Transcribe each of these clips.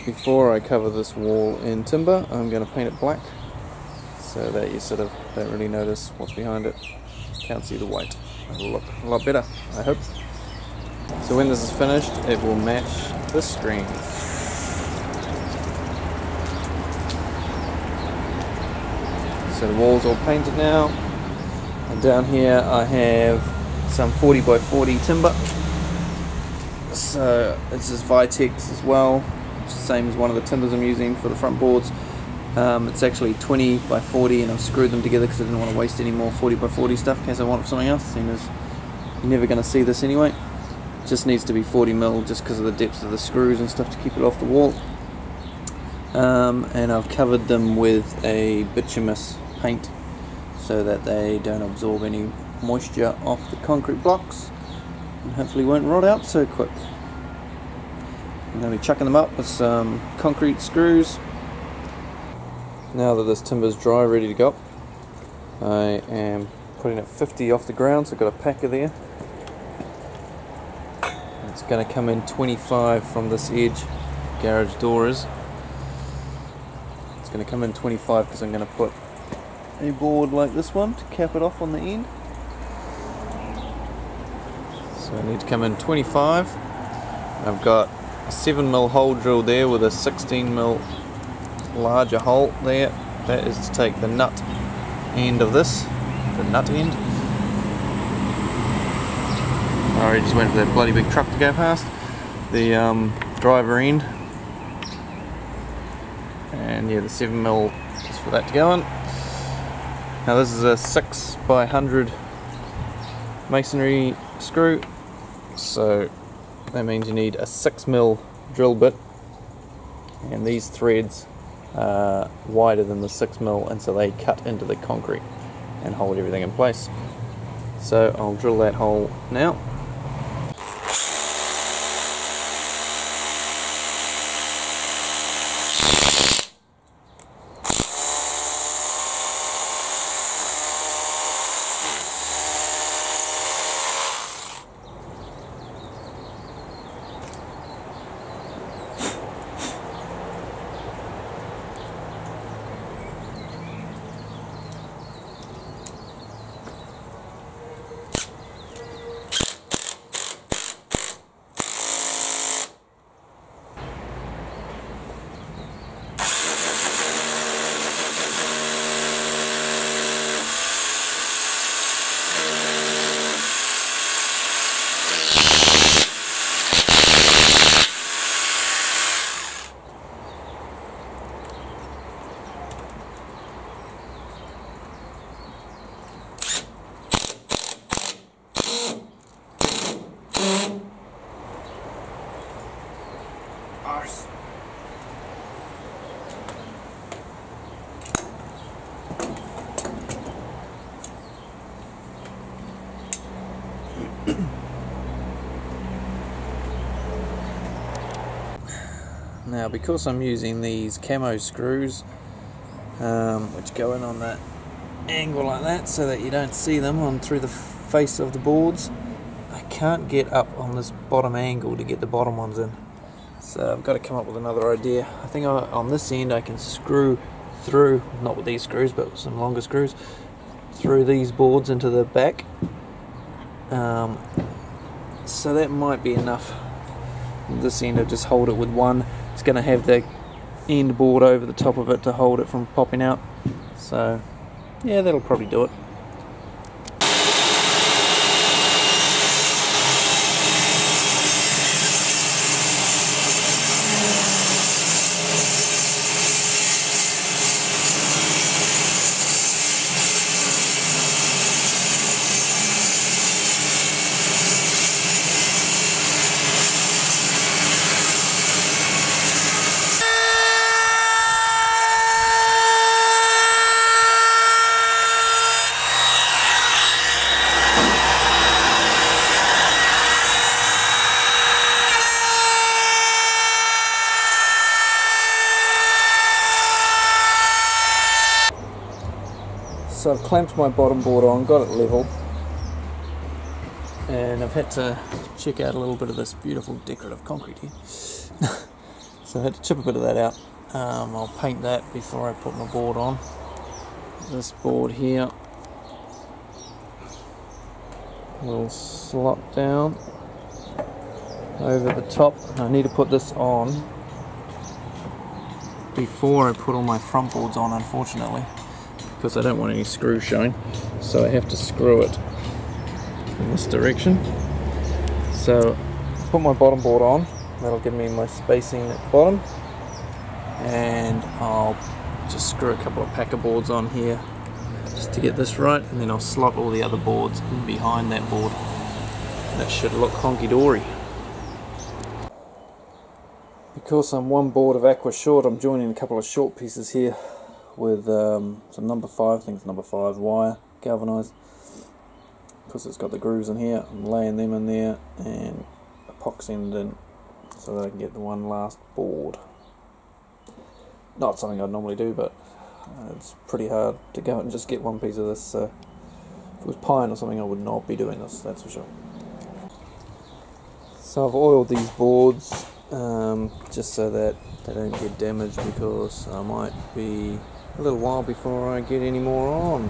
before I cover this wall in timber, I'm going to paint it black so that you sort of don't really notice what's behind it. Can't see the white. It'll look a lot better, I hope. So when this is finished, it will match this screen. So the wall's all painted now, and down here I have some 40 by 40 timber. So this is Vitex as well, it's the same as one of the timbers I'm using for the front boards. It's actually 20 by 40, and I've screwed them together because I didn't want to waste any more 40 by 40 stuff in case I want something else, seeing as you're never going to see this anyway. It just needs to be 40mm just because of the depth of the screws and stuff to keep it off the wall. And I've covered them with a bituminous paint so that they don't absorb any moisture off the concrete blocks and hopefully won't rot out so quick. I'm going to be chucking them up with some concrete screws. Now that this timber's dry, ready to go, I am putting it 50 off the ground, so I've got a packer there. It's going to come in 25 from this edge, garage door is. It's going to come in 25 because I'm going to put a board like this one to cap it off on the end. So I need to come in 25. I've got a 7mm hole drilled there with a 16mm larger hole there. That is to take the nut end of this, the nut end. I already just went for that bloody big truck to go past. The driver end, and yeah, the 7mm just for that to go in. Now this is a 6 by 100 masonry screw, so that means you need a 6mm drill bit, and these threads are wider than the 6mm, and so they cut into the concrete and hold everything in place. So I'll drill that hole now. Now, because I'm using these camo screws, which go in on that angle like that so that you don't see them on through the face of the boards, I can't get up on this bottom angle to get the bottom ones in. So I've got to come up with another idea. I think on this end I can screw through, not with these screws but with some longer screws, through these boards into the back. So that might be enough. This end, I'll just hold it with one. It's going to have the end board over the top of it to hold it from popping out. So yeah, that'll probably do it. So I've clamped my bottom board on, got it level, and I've had to check out a little bit of this beautiful decorative concrete here. So I had to chip a bit of that out. I'll paint that before I put my board on. This board here will slot down over the top. I need to put this on before I put all my front boards on, unfortunately, because I don't want any screws showing, so I have to screw it in this direction. So put my bottom board on, that'll give me my spacing at the bottom, and I'll just screw a couple of packer boards on here just to get this right, and then I'll slot all the other boards in behind that board. That should look honky-dory. Because I'm one board of aqua short, I'm joining a couple of short pieces here with some number 5, I think it's number 5 wire, galvanised. Because it's got the grooves in here, I'm laying them in there and epoxying it in so that I can get the one last board. Not something I'd normally do, but it's pretty hard to go and just get one piece of this. So if it was pine or something, I would not be doing this, that's for sure. So I've oiled these boards just so that they don't get damaged, because I might be a little while before I get any more on.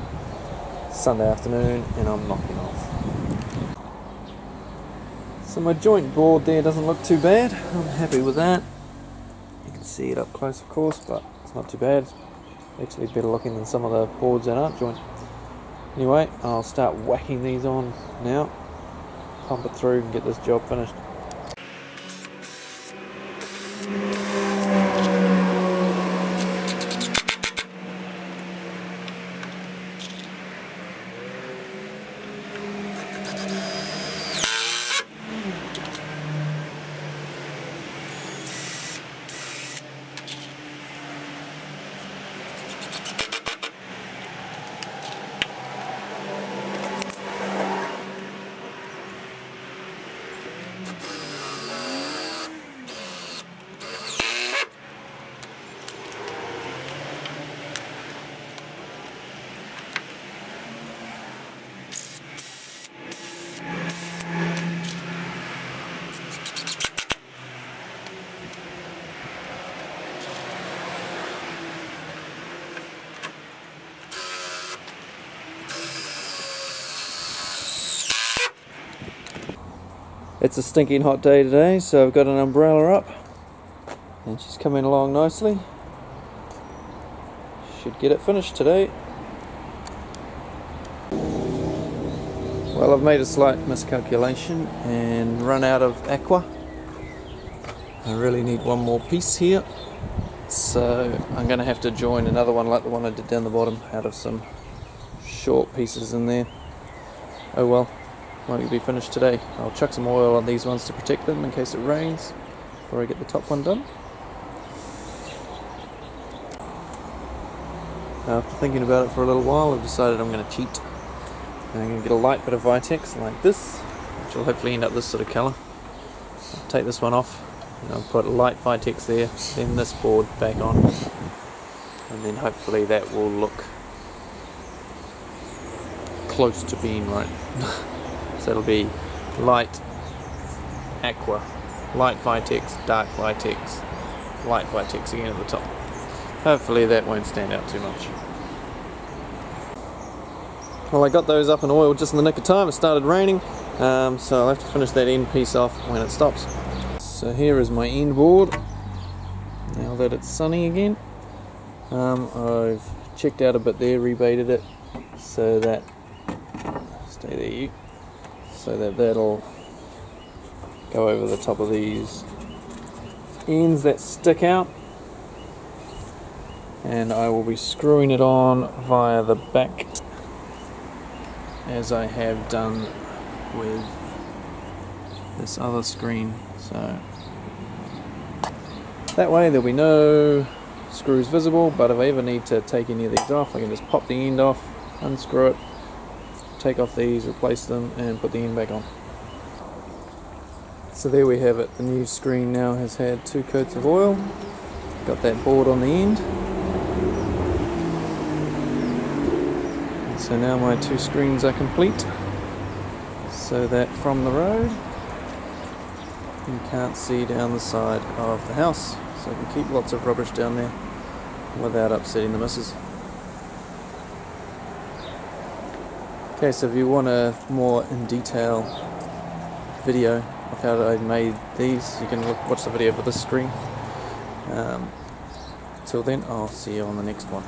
Sunday afternoon and I'm knocking off. So my joint board there doesn't look too bad. I'm happy with that. You can see it up close, of course, but it's not too bad. It's actually better looking than some of the boards that aren't joint. Anyway, I'll start whacking these on now, pump it through and get this job finished. It's a stinking hot day today, so I've got an umbrella up and she's coming along nicely. Should get it finished today. Well, I've made a slight miscalculation and run out of aqua. I really need one more piece here, so I'm going to have to join another one like the one I did down the bottom out of some short pieces in there. Oh well. Won't be finished today. I'll chuck some oil on these ones to protect them in case it rains before I get the top one done. After thinking about it for a little while, I've decided I'm going to cheat. And I'm going to get a light bit of Vitex like this, which will hopefully end up this sort of colour. I'll take this one off and I'll put light Vitex there, then this board back on, and then hopefully that will look close to being right. So it'll be light aqua, light Vitex, dark Vitex, light Vitex again at the top. Hopefully that won't stand out too much. Well, I got those up and oiled just in the nick of time. It started raining, so I'll have to finish that end piece off when it stops. So here is my end board, now that it's sunny again. I've checked out a bit there, rebaited it, so that, stay there you, so that that'll go over the top of these ends that stick out, and I will be screwing it on via the back as I have done with this other screen. So that way there'll be no screws visible, but if I ever need to take any of these off, I can just pop the end off, unscrew it, take off these, replace them, and put the end back on. So there we have it. The new screen now has had 2 coats of oil. Got that board on the end. And so now my 2 screens are complete. So that from the road, You can't see down the side of the house, so you can keep lots of rubbish down there without upsetting the missus. Okay, so if you want a more in detail video of how I made these, you can watch the video for this screen. Till then, I'll see you on the next one.